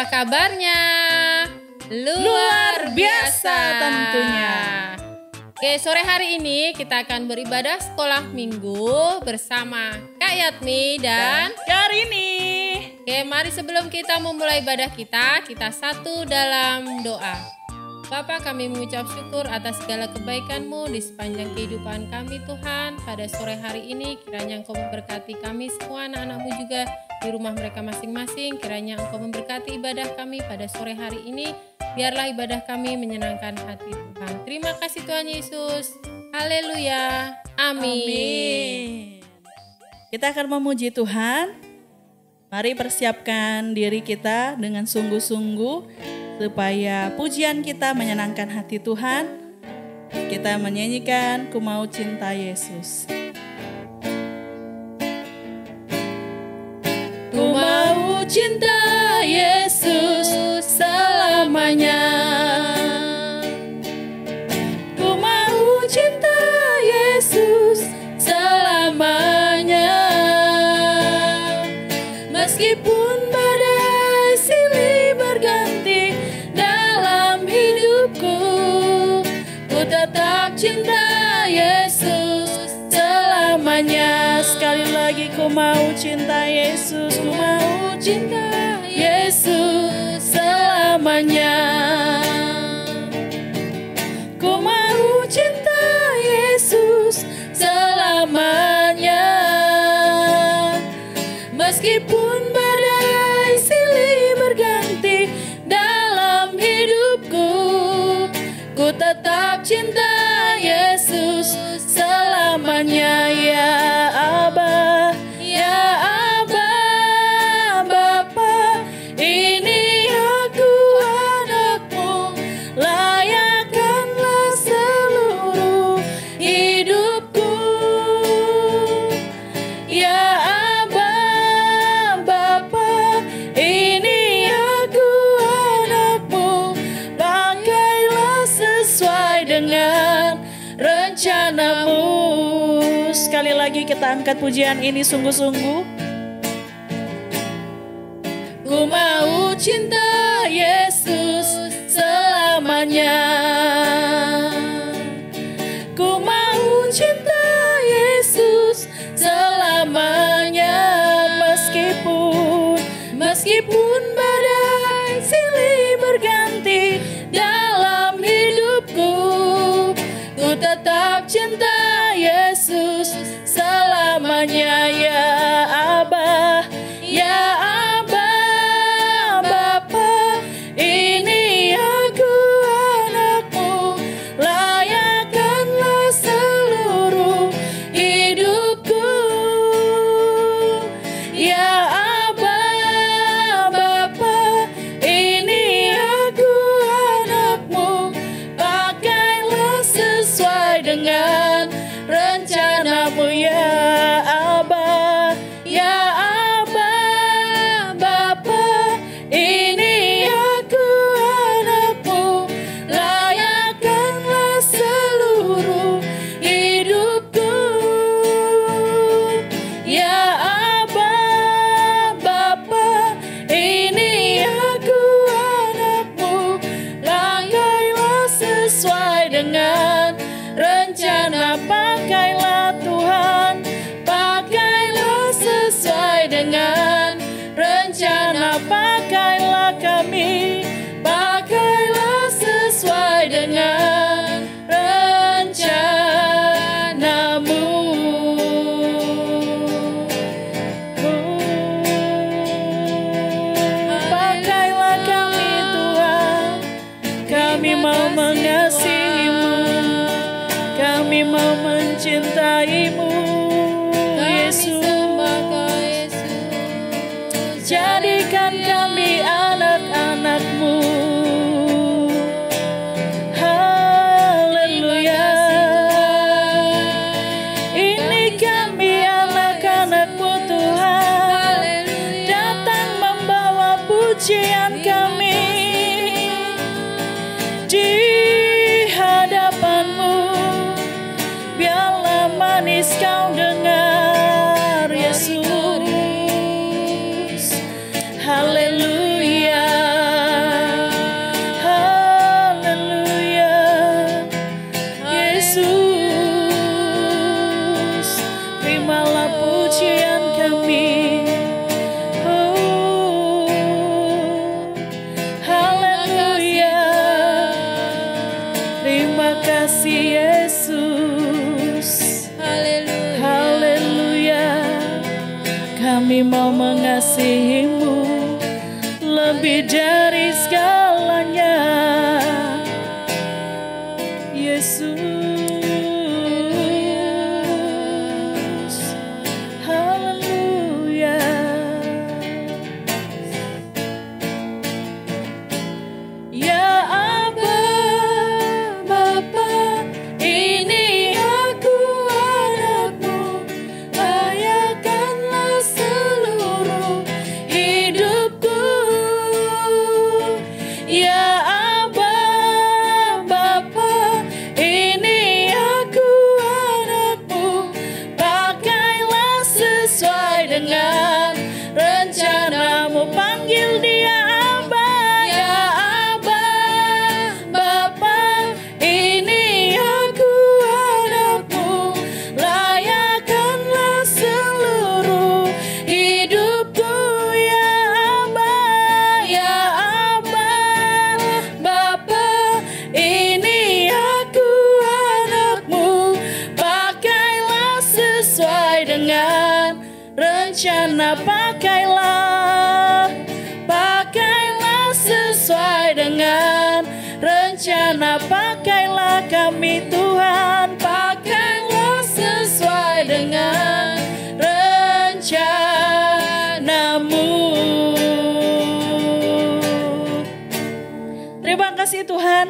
Apa kabarnya? Luar biasa tentunya. Oke, sore hari ini kita akan beribadah sekolah minggu bersama Kak Yatmi dan Karini. Oke, mari sebelum kita memulai ibadah kita satu dalam doa. Bapa, kami mengucap syukur atas segala kebaikan-Mu di sepanjang kehidupan kami Tuhan. Pada sore hari ini kiranya Engkau memberkati kami semua, anak-anak-Mu juga di rumah mereka masing-masing. Kiranya Engkau memberkati ibadah kami pada sore hari ini. Biarlah ibadah kami menyenangkan hati Tuhan. Terima kasih Tuhan Yesus. Haleluya. Amin. Kita akan memuji Tuhan. Mari persiapkan diri kita dengan sungguh-sungguh supaya pujian kita menyenangkan hati Tuhan. Kita menyanyikan Ku Mau Cinta Yesus. Ku mau cinta Yesus selamanya. Ku mau cinta Yesus selamanya. Meskipun badai silih berganti dalam hidupku, ku tetap cinta Yesus selamanya. Sekali lagi, ku mau cinta Yesus, ku mau cinta Yesus selamanya. Ku mau cinta Yesus selamanya. Meskipun badai silih berganti dalam hidupku, ku tetap cinta Yesus selamanya. Ya Aba, ya Aba, Bapa, ini aku anakmu, layakkanlah seluruh hidupku. Ya Aba, Bapa, ini aku anakmu, pakailah sesuai dengan rencanamu. Sekali lagi kita angkat pujian ini sungguh-sungguh. Ku mau cinta Yesus selamanya. Ku mau cinta Yesus selamanya. Meskipun badai silih berganti dalam hidupku, ku tetap cinta Yesus selamanya. Ya Aba, ya Aba, Bapa, ini aku anakmu, layakkanlah seluruh hidupku. Ya Aba, Bapa, ini aku anakmu, pakailah sesuai dengan rencanamu. Ya Aba, ya Aba, Bapa, ini aku anakmu, layakkanlah seluruh hidupku. Ya Aba, Bapa, ini aku anakmu, pakailah sesuai dengan rencana. Pakailah Tuhan, pakailah sesuai dengan rencana. Pakailah kami, pakailah sesuai dengan rencanamu. Pakailah kami Tuhan, kami mau mengasihimu, kami mau mencintaimu Yesus. Jadikan kami anak-anak-Mu. Haleluya. Ini kami anak-anak-Mu Tuhan, datang membawa pujian kami di hadapan-Mu. Biarlah manis Kau dengar Yesus. Haleluya. Terima kasih Yesus. Haleluya. Haleluya. Kami mau mengasihi-Mu lebih dari segalanya, Yesus. Haleluya. Ya Aba, Bapa, ini aku anak-Mu, layakkanlah seluruh hidupku. Ya Aba, Bapa, ini aku anak-Mu, pakailah sesuai dengan rencana-Mu. Panggil dia Aba. Ya Aba, Bapa, ini aku anak-Mu, layakkanlah seluruh hidupku. Ya Aba, ya Aba, Bapa, ini aku anak-Mu, pakailah sesuai dengan rencana. Pakailah sesuai dengan rencana. Pakailah kami Tuhan, pakailah sesuai dengan rencana-Mu. Terima kasih Tuhan.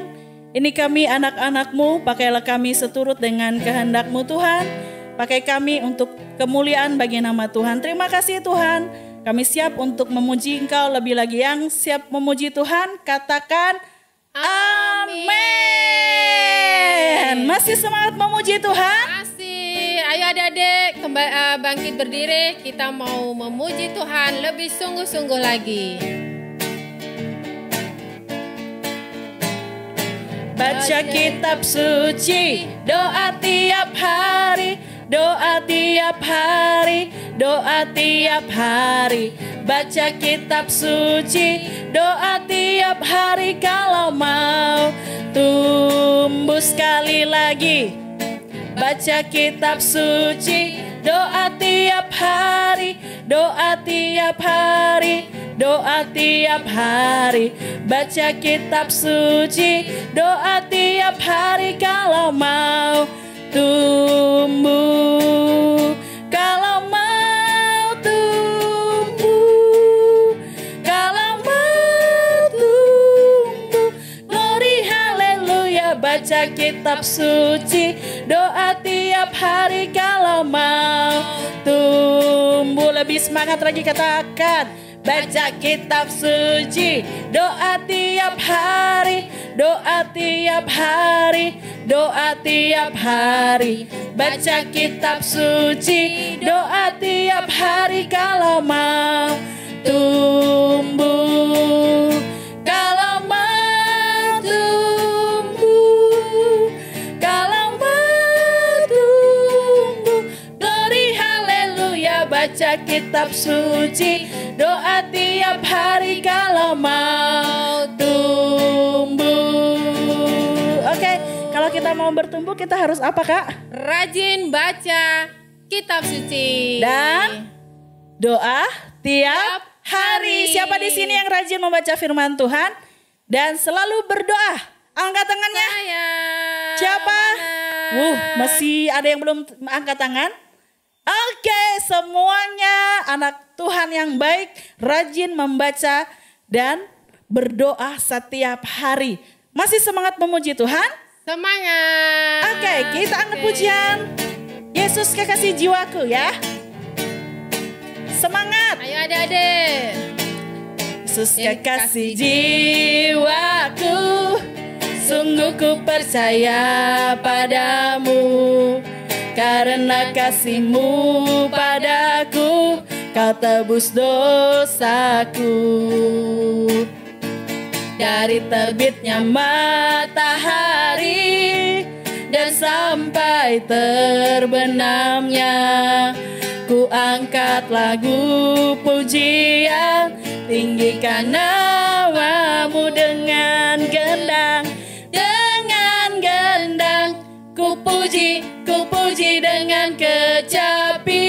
Ini kami anak-anak-Mu, pakailah kami seturut dengan kehendak-Mu Tuhan. Pakai kami untuk kemuliaan bagi nama Tuhan. Terima kasih Tuhan. Kami siap untuk memuji Engkau lebih lagi. Yang siap memuji Tuhan, katakan amin. Masih semangat memuji Tuhan? Masih. Ayo adik-adik bangkit berdiri. Kita mau memuji Tuhan lebih sungguh-sungguh lagi. Baca kitab suci, doa tiap hari, doa tiap hari, doa tiap hari. Baca kitab suci, doa tiap hari. Kalau mau tumbuh sekali lagi, baca kitab suci, doa tiap hari, doa tiap hari, doa tiap hari. Baca kitab suci, doa tiap hari. Kalau mau tumbuh, kalau mau tumbuh, kalau mau tumbuh. Glory haleluya. Baca kitab suci, doa tiap hari. Kalau mau tumbuh, lebih semangat lagi, katakan baca kitab suci, doa tiap hari, doa tiap hari, doa tiap hari. Baca kitab suci, doa tiap hari. Kalau mau tumbuh, kalau mau tumbuh, kalau mau tumbuh. Glory haleluya. Baca kitab suci, doa tiap hari. Kalau mau tumbuh. Oke, kalau kita mau bertumbuh, kita harus apa, Kak? Rajin baca kitab suci Dan doa tiap hari. Siapa di sini yang rajin membaca firman Tuhan dan selalu berdoa? Angkat tangannya. Saya. Siapa? Mana? Masih ada yang belum angkat tangan? Oke, semuanya anak Tuhan yang baik, rajin membaca dan berdoa setiap hari. Masih semangat memuji Tuhan? Semangat. Oke, kita angkat pujian Yesus kekasih jiwaku ya. Semangat. Ayo adik-adik. Yesus kekasih jiwaku, sungguh ku percaya padamu. Karena kasih-Mu padaku, Kau tebus dosaku. Dari terbitnya matahari dan sampai terbenamnya, ku angkat lagu pujian, tinggikan nama-Mu dengan gendang, dengan gendang. ku puji dengan kecapi.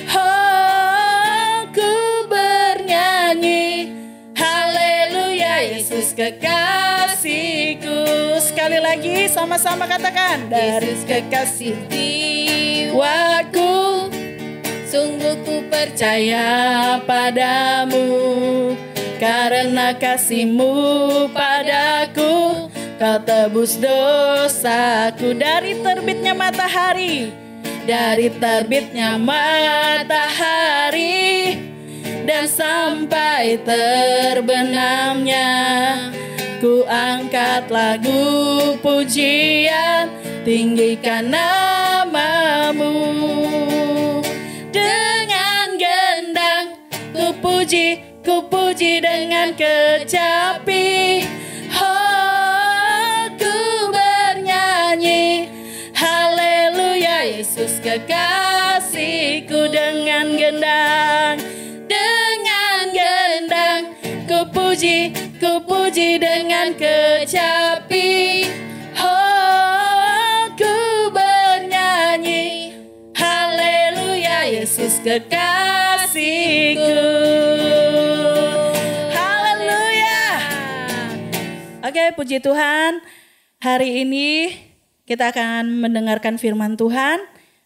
Oh, ku bernyanyi, haleluya Yesus kekasihku. Sekali lagi sama-sama katakan, dari Yesus kekasih jiwaku, sungguh ku percaya padamu, karena kasih-Mu padaku, Kau tebus dosaku. Dari terbitnya matahari, dari terbitnya matahari, dan sampai terbenamnya, ku angkat lagu pujian, tinggikan nama-Mu. Dengan gendang ku puji dengan kecapi. Oh, ku bernyanyi, haleluya Yesus kekasihku. Dengan gendang ku puji dengan kecapi. Oh, ku bernyanyi, haleluya Yesus kekasihku. Haleluya. Oke, puji Tuhan. Hari ini kita akan mendengarkan firman Tuhan.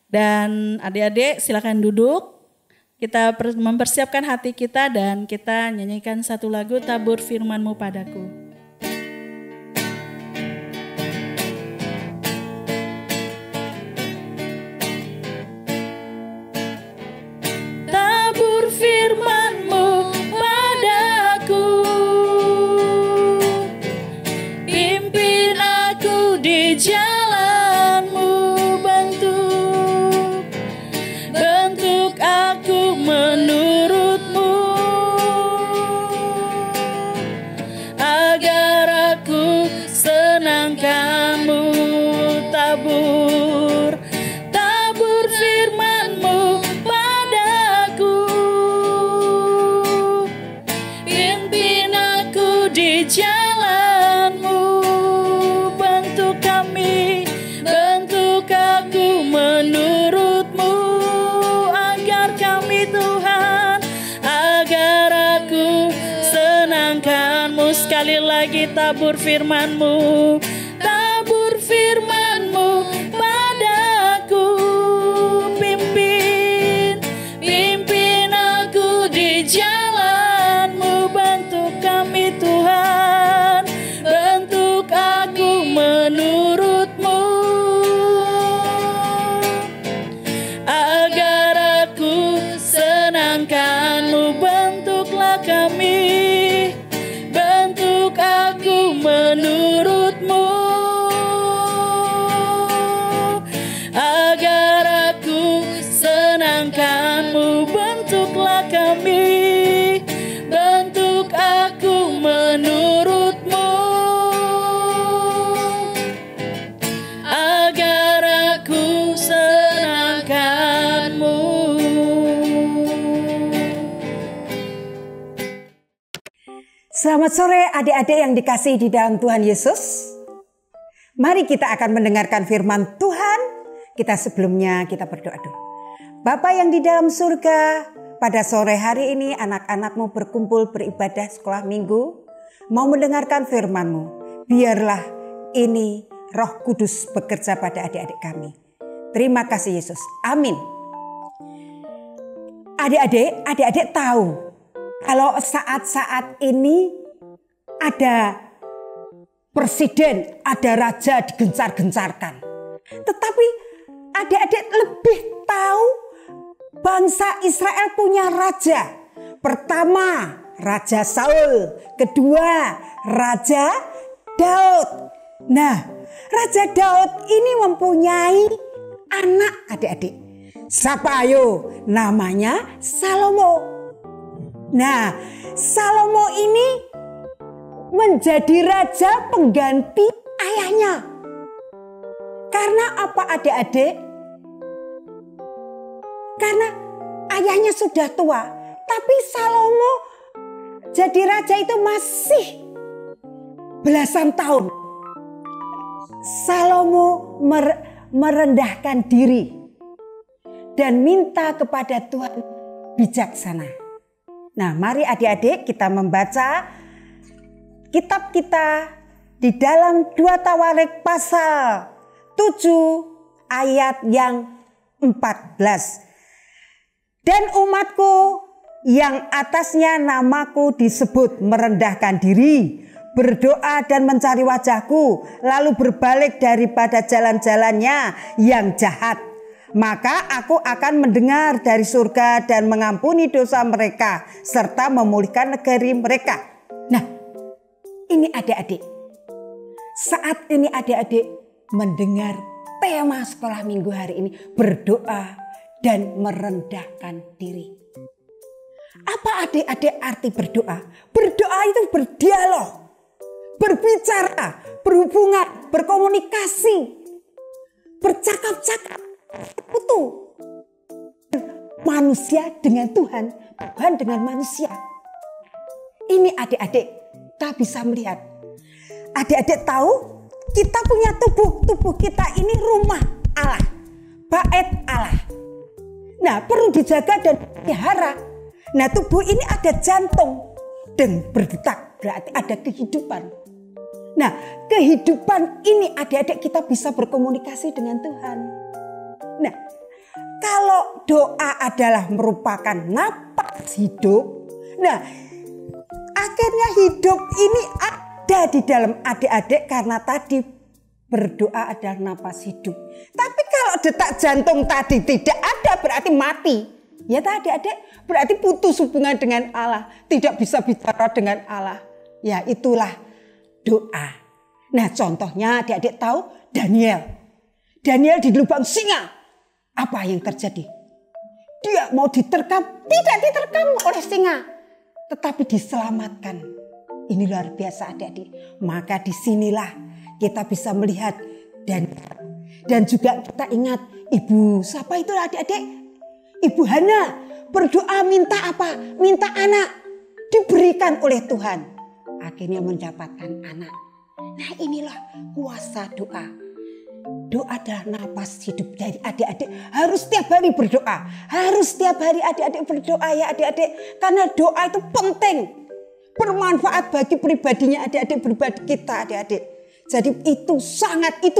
Dan adik-adik silakan duduk. Kita mempersiapkan hati kita dan kita nyanyikan satu lagu, Tabur Firman-Mu Padaku. Tabur firman-Mu padaku, pimpin aku di jalan-Mu, bentuk aku menurut-Mu, agar aku senangkan-Mu. Tabur firman-Mu padaku, pimpin aku di jalan-Mu, bentuk aku menurut-Mu, agar kami Tuhan, agar aku senangkan-Mu. Sekali lagi, tabur firman-Mu padaku, pimpin aku di jalan-Mu, bentuk kami Tuhan, bentuk aku menurut-Mu, agar aku senangkan-Mu. Bentuklah kami, bentuk aku menurut-Mu, agar aku senangkan-Mu. Bentuklah kami, bentuk aku menurut-Mu, agar aku senangkan-Mu. Selamat sore adik-adik yang dikasihi di dalam Tuhan Yesus. Mari kita akan mendengarkan firman Tuhan. Sebelumnya kita berdoa dulu. Bapa yang di dalam surga, pada sore hari ini anak-anak-Mu berkumpul beribadah sekolah minggu, mau mendengarkan firman-Mu. Biarlah ini Roh Kudus bekerja pada adik-adik kami. Terima kasih Yesus. Amin. Adik-adik tahu kalau saat-saat ini ada presiden, ada raja digencar-gencarkan. Tetapi adik-adik lebih tahu bangsa Israel punya raja. Pertama, Raja Saul. Kedua, Raja Daud. Nah, Raja Daud ini mempunyai anak adik-adik. Siapa ayo? Namanya Salomo. Nah, Salomo ini menjadi raja pengganti ayahnya. Karena apa adik-adik? Karena ayahnya sudah tua. Tapi Salomo jadi raja itu masih belasan tahun. Salomo merendahkan diri dan minta kepada Tuhan bijaksana. Nah, mari adik-adik kita membaca kitab kita di dalam 2 Tawarik pasal 7 ayat yang 14. Dan umatku yang atasnya namaku disebut merendahkan diri, berdoa dan mencari wajahku, lalu berbalik daripada jalan-jalannya yang jahat, maka aku akan mendengar dari surga dan mengampuni dosa mereka serta memulihkan negeri mereka. Nah, ini adik-adik. Saat ini adik-adik mendengar tema sekolah minggu hari ini, berdoa dan merendahkan diri. Apa adik-adik arti berdoa? Berdoa itu berdialog, berbicara, berhubungan, berkomunikasi, bercakap-cakap. Itu manusia dengan Tuhan, Tuhan dengan manusia. Ini adik-adik kita bisa melihat. Adik-adik tahu kita punya tubuh kita ini rumah Allah, bait Allah. Nah, perlu dijaga dan dipelihara. Nah, tubuh ini ada jantung dan berdetak, berarti ada kehidupan. Nah, kehidupan ini adik-adik kita bisa berkomunikasi dengan Tuhan. Nah, kalau doa adalah merupakan napas hidup, nah akhirnya hidup ini ada di dalam adik-adik karena tadi berdoa adalah napas hidup. Tapi kalau detak jantung tadi tidak ada berarti mati. Ya adik-adik, berarti putus hubungan dengan Allah, tidak bisa bicara dengan Allah. Ya itulah doa. Nah, contohnya adik-adik tahu Daniel di lubang singa. Apa yang terjadi? Dia mau diterkam, tidak diterkam oleh singa, tetapi diselamatkan. Ini luar biasa adik-adik. Maka disinilah kita bisa melihat dan juga kita ingat ibu siapa itu adik-adik? Ibu Hana berdoa minta apa? Minta anak, diberikan oleh Tuhan. Akhirnya mendapatkan anak. Nah, inilah kuasa doa. Doa adalah napas hidup dari adik-adik. Harus setiap hari berdoa. Harus setiap hari adik-adik berdoa ya adik-adik. Karena doa itu penting. Bermanfaat bagi pribadinya adik-adik, pribadi kita adik-adik. Jadi itu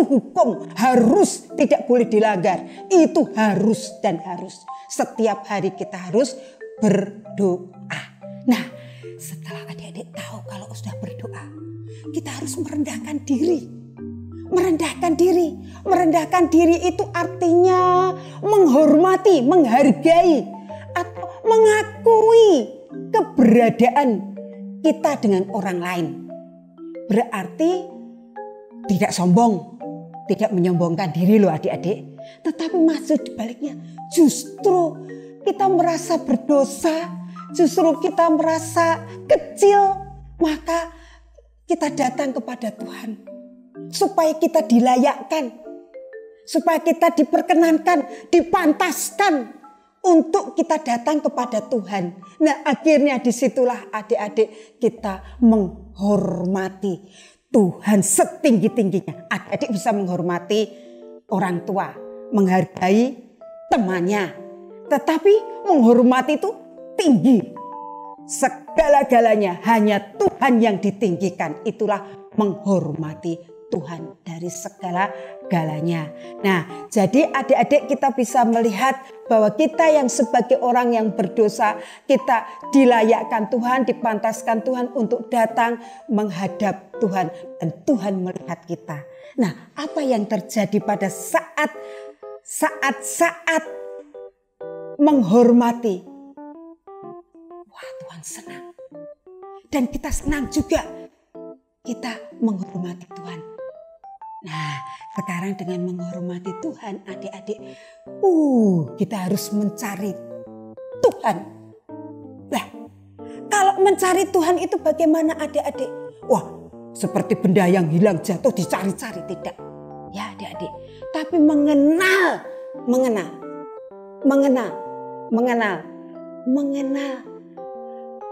hukum. Harus, tidak boleh dilanggar. Itu harus dan harus. Setiap hari kita harus berdoa. Nah, setelah adik-adik tahu kalau sudah berdoa, kita harus merendahkan diri. Merendahkan diri itu artinya menghormati, menghargai, atau mengakui keberadaan kita dengan orang lain. Berarti tidak sombong, tidak menyombongkan diri loh adik-adik. Tetapi maksud dibaliknya justru kita merasa berdosa, justru kita merasa kecil, maka kita datang kepada Tuhan. Supaya kita dilayakkan, supaya kita diperkenankan, dipantaskan untuk kita datang kepada Tuhan. Nah, akhirnya disitulah adik-adik kita menghormati Tuhan setinggi-tingginya. Adik-adik bisa menghormati orang tua, menghargai temannya, tetapi menghormati itu tinggi. Segala-galanya hanya Tuhan yang ditinggikan. Itulah menghormati Tuhan dari segala-galanya. Nah, jadi adik-adik kita bisa melihat bahwa kita yang sebagai orang yang berdosa, kita dilayakkan Tuhan, dipantaskan Tuhan untuk datang menghadap Tuhan. Dan Tuhan melihat kita. Nah, apa yang terjadi pada saat menghormati? Wah, Tuhan senang. Dan kita senang juga. Kita menghormati Tuhan. Nah, sekarang dengan menghormati Tuhan, adik-adik, kita harus mencari Tuhan. Nah, kalau mencari Tuhan itu bagaimana adik-adik? Wah, seperti benda yang hilang jatuh dicari-cari, tidak. Ya adik-adik, tapi mengenal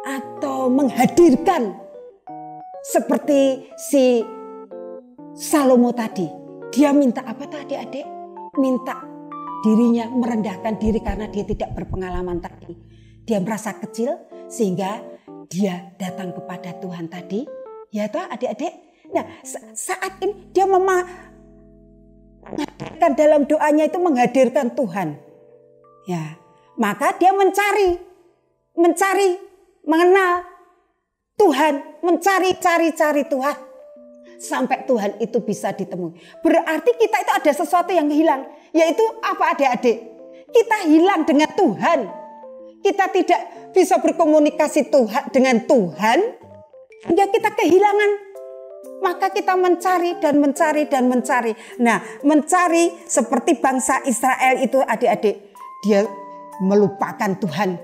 atau menghadirkan seperti si Salomo tadi, dia minta apa tadi adik? Minta dirinya merendahkan diri karena dia tidak berpengalaman tadi. Dia merasa kecil sehingga dia datang kepada Tuhan tadi. Ya toh adik-adik? Nah saat ini dia menghadirkan dalam doanya itu menghadirkan Tuhan. Ya, maka dia mencari, mengenal Tuhan, cari Tuhan. Sampai Tuhan itu bisa ditemui. Berarti kita itu ada sesuatu yang hilang. Yaitu apa adik-adik? Kita hilang dengan Tuhan. Kita tidak bisa berkomunikasi dengan Tuhan. Hingga kita kehilangan. Maka kita mencari. Nah, mencari seperti bangsa Israel itu adik-adik. Dia melupakan Tuhan.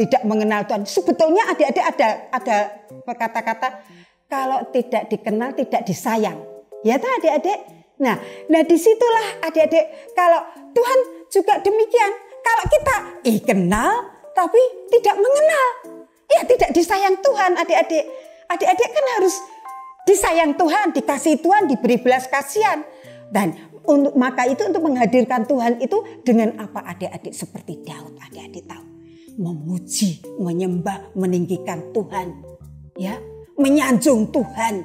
Tidak mengenal Tuhan. Sebetulnya adik-adik ada kata-kata kalau tidak dikenal tidak disayang. Ya toh adik-adik? Nah disitulah adik-adik. Kalau Tuhan juga demikian. Kalau kita kenal tapi tidak mengenal. Ya tidak disayang Tuhan adik-adik. Adik-adik kan harus disayang Tuhan, dikasihi Tuhan, diberi belas kasihan. Dan maka itu untuk menghadirkan Tuhan itu dengan apa adik-adik? Seperti Daud adik-adik tahu. Memuji, menyembah, meninggikan Tuhan. Ya. Menyanjung Tuhan.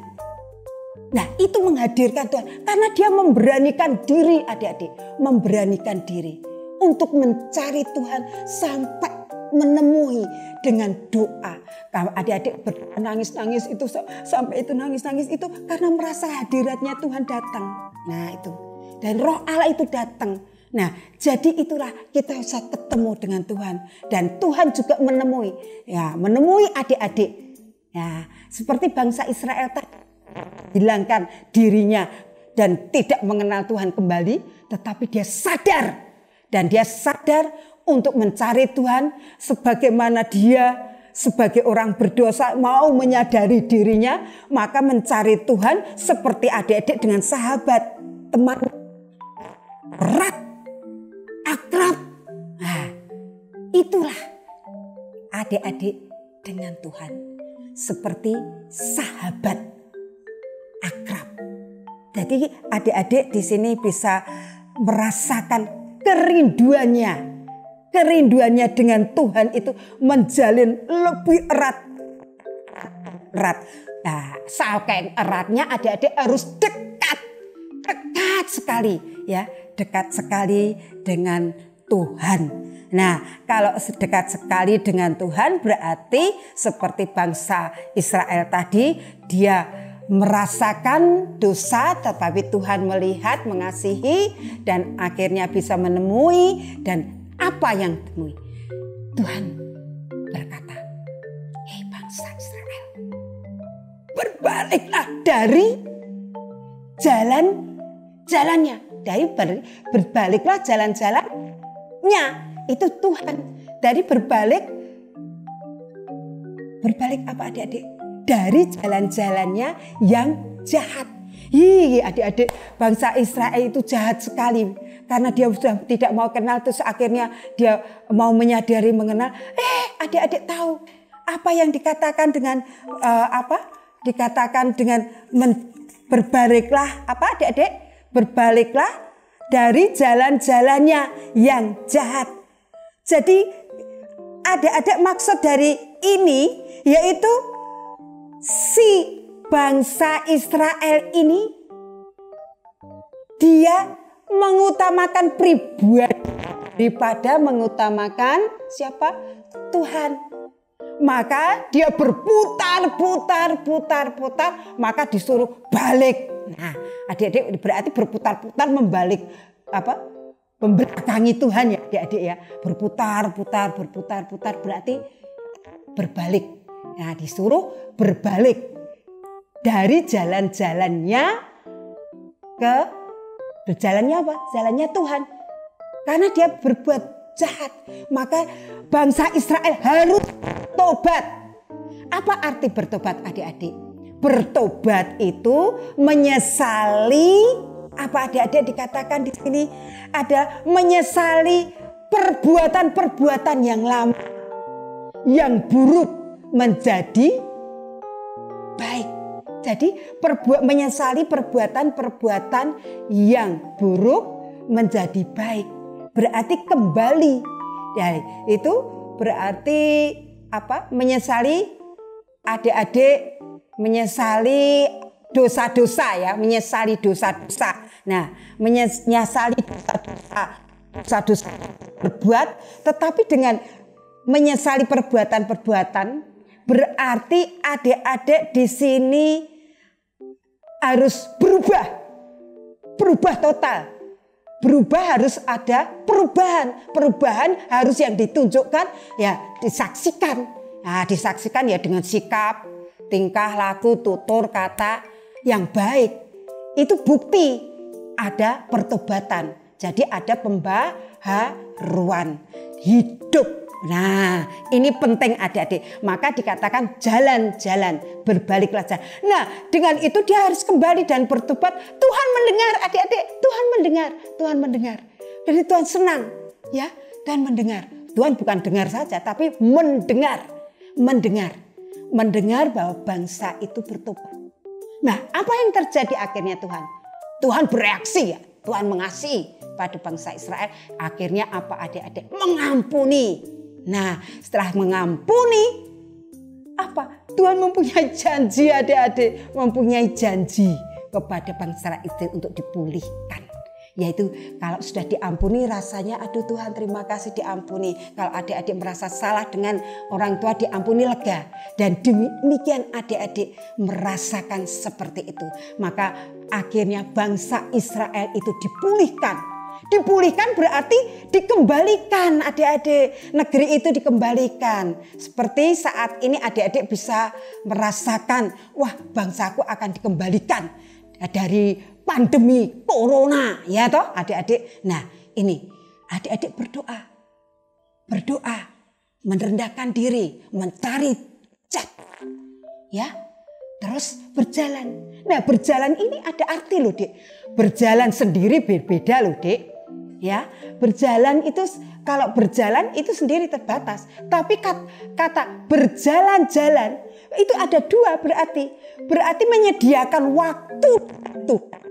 Nah itu menghadirkan Tuhan. Karena dia memberanikan diri adik-adik. Memberanikan diri. Untuk mencari Tuhan sampai menemui dengan doa. Kalau adik-adik nangis-nangis itu. Sampai itu nangis-nangis itu. Karena merasa hadiratnya Tuhan datang. Nah itu. Dan roh Allah itu datang. Nah jadi itulah kita bisa ketemu dengan Tuhan. Dan Tuhan juga menemui. Ya menemui adik-adik. Ya, seperti bangsa Israel tadi hilangkan dirinya dan tidak mengenal Tuhan kembali, tetapi dia sadar dan dia sadar untuk mencari Tuhan sebagaimana dia sebagai orang berdosa mau menyadari dirinya, maka mencari Tuhan seperti adik-adik dengan sahabat, teman erat, akrab. Nah, itulah adik-adik dengan Tuhan. Seperti sahabat akrab. Jadi adik-adik di sini bisa merasakan kerinduannya dengan Tuhan itu menjalin lebih erat. Nah, saking eratnya adik-adik harus dekat sekali ya, dekat sekali dengan Tuhan. Nah, kalau dekat sekali dengan Tuhan berarti seperti bangsa Israel tadi, dia merasakan dosa tetapi Tuhan melihat, mengasihi dan akhirnya bisa menemui. Dan apa yang ditemui? Tuhan berkata, "Hei bangsa Israel, berbaliklah dari jalannya." Berbaliklah jalan-jalannya. Itu Tuhan. Dari berbalik apa adik-adik? Dari jalan-jalannya yang jahat. Adik-adik, bangsa Israel itu jahat sekali. Karena dia sudah tidak mau kenal, terus akhirnya dia mau menyadari mengenal. Adik-adik tahu apa yang dikatakan dengan Dikatakan dengan berbaliklah apa adik-adik? Berbaliklah dari jalan-jalannya yang jahat. Jadi adik-adik maksud dari ini yaitu si bangsa Israel ini dia mengutamakan pribadi daripada mengutamakan siapa? Tuhan. Maka dia berputar, maka disuruh balik. Nah, adik-adik berarti berputar-putar membalik membelakangi Tuhan ya adik-adik ya. Berputar berarti berbalik. Nah, disuruh berbalik dari jalan-jalannya ke jalannya apa? Jalannya Tuhan. Karena dia berbuat jahat, maka bangsa Israel harus tobat. Apa arti bertobat adik-adik? Bertobat itu menyesali apa adik-adik dikatakan di sini ada menyesali perbuatan-perbuatan yang lama, yang buruk menjadi baik. Jadi menyesali perbuatan-perbuatan yang buruk menjadi baik. Berarti kembali. Ya, itu berarti apa? Menyesali adik-adik, menyesali dosa-dosa ya, menyesali dosa-dosa. Nah, menyesali dosa-dosa berbuat, tetapi dengan menyesali perbuatan-perbuatan berarti adik-adik di sini harus berubah total. Berubah harus ada perubahan harus yang ditunjukkan ya disaksikan. Nah, disaksikan ya dengan sikap, tingkah laku, tutur kata yang baik. Itu bukti ada pertobatan. Jadi ada pembaharuan hidup. Nah, ini penting adik-adik. Maka dikatakan jalan-jalan, berbaliklah jalan. Nah, dengan itu dia harus kembali dan bertobat. Tuhan mendengar adik-adik, Tuhan mendengar. Jadi Tuhan senang ya dan mendengar. Tuhan bukan dengar saja tapi mendengar bahwa bangsa itu bertobat. Nah, apa yang terjadi akhirnya Tuhan? Tuhan bereaksi ya, Tuhan mengasihi pada bangsa Israel. Akhirnya apa adik-adik? Mengampuni. Nah, setelah mengampuni, apa? Tuhan mempunyai janji adik-adik, mempunyai janji kepada bangsa Israel untuk dipulihkan. Yaitu kalau sudah diampuni rasanya aduh Tuhan terima kasih diampuni. Kalau adik-adik merasa salah dengan orang tua diampuni lega. Dan demikian adik-adik merasakan seperti itu. Maka akhirnya bangsa Israel itu dipulihkan. Dipulihkan berarti dikembalikan adik-adik. Negeri itu dikembalikan. Seperti saat ini adik-adik bisa merasakan wah bangsaku akan dikembalikan dari pandemi corona ya toh adik-adik. Nah ini adik-adik berdoa merendahkan diri, mencari ya, terus berjalan. Nah berjalan ini ada arti loh Dek. Berjalan sendiri berbeda loh Dek. Ya, berjalan itu kalau berjalan itu sendiri terbatas. Tapi kata berjalan-jalan itu ada dua berarti menyediakan waktu Tuhan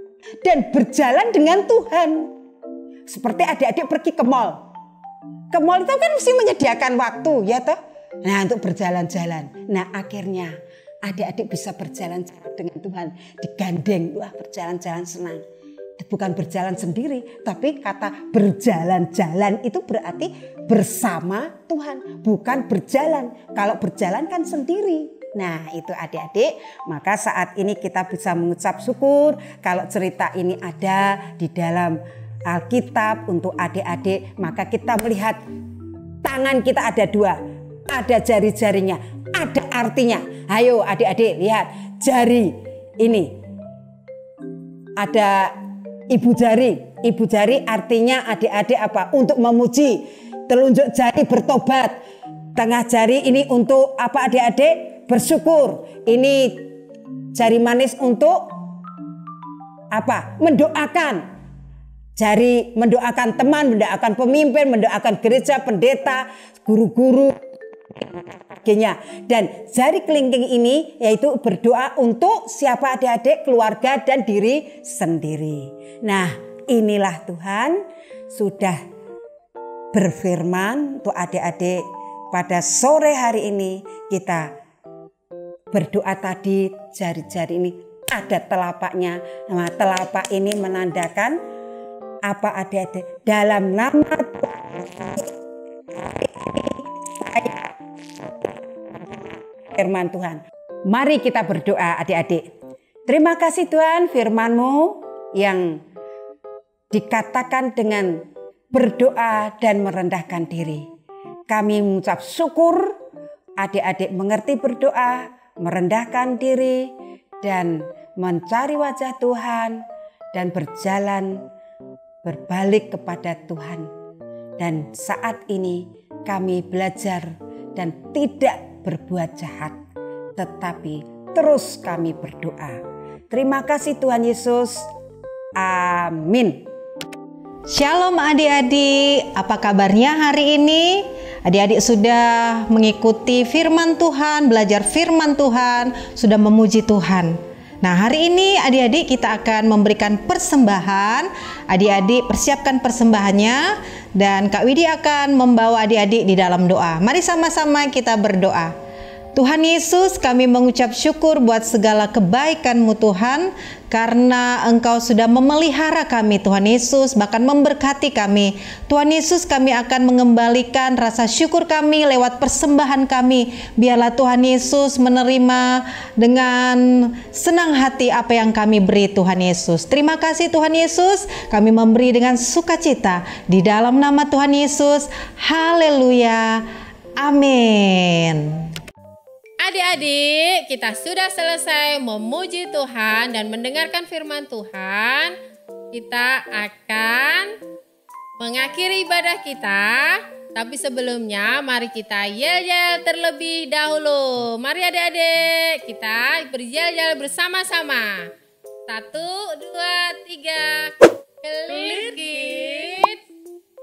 dan berjalan dengan Tuhan. Seperti adik-adik pergi ke mall. Ke mall itu kan mesti menyediakan waktu ya toh. Nah untuk berjalan-jalan. Nah akhirnya adik-adik bisa berjalan dengan Tuhan. Digandeng, wah berjalan-jalan senang. Bukan berjalan sendiri, tapi kata berjalan-jalan itu berarti bersama Tuhan, bukan berjalan. Kalau berjalan kan sendiri. Nah itu adik-adik, maka saat ini kita bisa mengucap syukur kalau cerita ini ada di dalam Alkitab untuk adik-adik. Maka kita melihat tangan kita ada dua, ada jari-jarinya, ada artinya. Ayo adik-adik lihat jari ini, ada ibu jari artinya adik-adik apa? Untuk memuji. Telunjuk jari bertobat. Tengah jari ini untuk apa adik-adik? Bersyukur. Ini jari manis untuk apa? Mendoakan. Jari mendoakan teman, mendoakan pemimpin, mendoakan gereja, pendeta, guru-guru. Dan jari kelingking ini yaitu berdoa untuk siapa adik-adik, keluarga dan diri sendiri. Nah inilah Tuhan sudah berfirman untuk adik-adik pada sore hari ini. Kita berdoa tadi jari-jari ini ada telapaknya. Nah telapak ini menandakan apa adik-adik? Dalam nama firman Tuhan. Mari kita berdoa adik-adik. Terima kasih Tuhan firman-Mu yang dikatakan dengan berdoa dan merendahkan diri. Kami mengucap syukur adik-adik mengerti berdoa, merendahkan diri dan mencari wajah Tuhan dan berjalan berbalik kepada Tuhan. Dan saat ini kami belajar dan tidak berbuat jahat, tetapi terus kami berdoa. Terima kasih Tuhan Yesus. Amin. Shalom adik-adik, apa kabarnya hari ini? Adik-adik sudah mengikuti firman Tuhan, belajar firman Tuhan, sudah memuji Tuhan. Nah, hari ini adik-adik kita akan memberikan persembahan. Adik-adik persiapkan persembahannya dan Kak Widi akan membawa adik-adik di dalam doa. Mari sama-sama kita berdoa. Tuhan Yesus, kami mengucap syukur buat segala kebaikan-Mu Tuhan, karena Engkau sudah memelihara kami Tuhan Yesus, bahkan memberkati kami. Tuhan Yesus, kami akan mengembalikan rasa syukur kami lewat persembahan kami. Biarlah Tuhan Yesus menerima dengan senang hati apa yang kami beri Tuhan Yesus. Terima kasih Tuhan Yesus, kami memberi dengan sukacita di dalam nama Tuhan Yesus. Haleluya. Amin. Adik-adik, kita sudah selesai memuji Tuhan dan mendengarkan firman Tuhan. Kita akan mengakhiri ibadah kita. Tapi sebelumnya mari kita yel-yel terlebih dahulu. Mari adik-adik, kita berjel-jel bersama-sama. 1, 2, 3. Kelikit,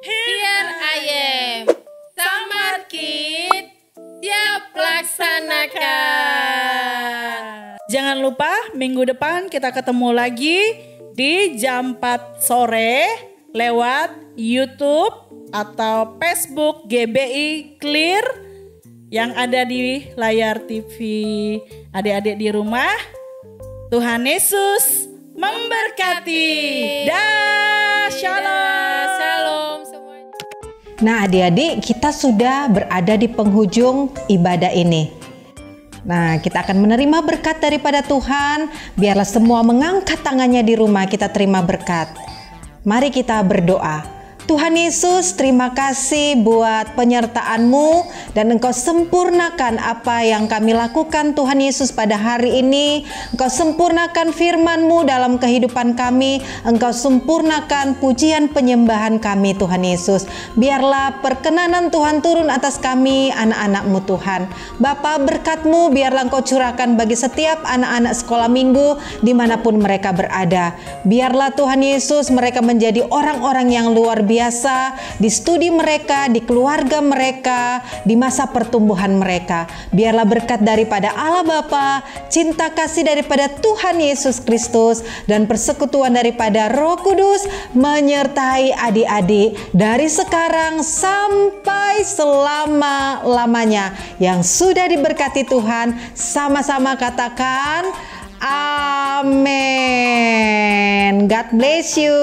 here I am. Samar kit, siap laksanakan. Jangan lupa minggu depan kita ketemu lagi di jam 4 sore lewat YouTube atau Facebook GBI Clear yang ada di layar TV adik-adik di rumah. Tuhan Yesus memberkati. Dah, shalom. Shalom semuanya. Nah, adik-adik, kita sudah berada di penghujung ibadah ini. Nah, kita akan menerima berkat daripada Tuhan. Biarlah semua mengangkat tangannya di rumah, kita terima berkat. Mari kita berdoa. Tuhan Yesus, terima kasih buat penyertaan-Mu dan Engkau sempurnakan apa yang kami lakukan Tuhan Yesus pada hari ini. Engkau sempurnakan firman-Mu dalam kehidupan kami. Engkau sempurnakan pujian penyembahan kami Tuhan Yesus. Biarlah perkenanan Tuhan turun atas kami anak-anak-Mu Tuhan. Bapa, berkat-Mu biarlah Engkau curahkan bagi setiap anak-anak sekolah minggu dimanapun mereka berada. Biarlah Tuhan Yesus mereka menjadi orang-orang yang luar biasa di studi mereka, di keluarga mereka, di masa pertumbuhan mereka. Biarlah berkat daripada Allah Bapa, cinta kasih daripada Tuhan Yesus Kristus, dan persekutuan daripada Roh Kudus menyertai adik-adik dari sekarang sampai selama-lamanya. Yang sudah diberkati Tuhan, sama-sama katakan amin. God bless you.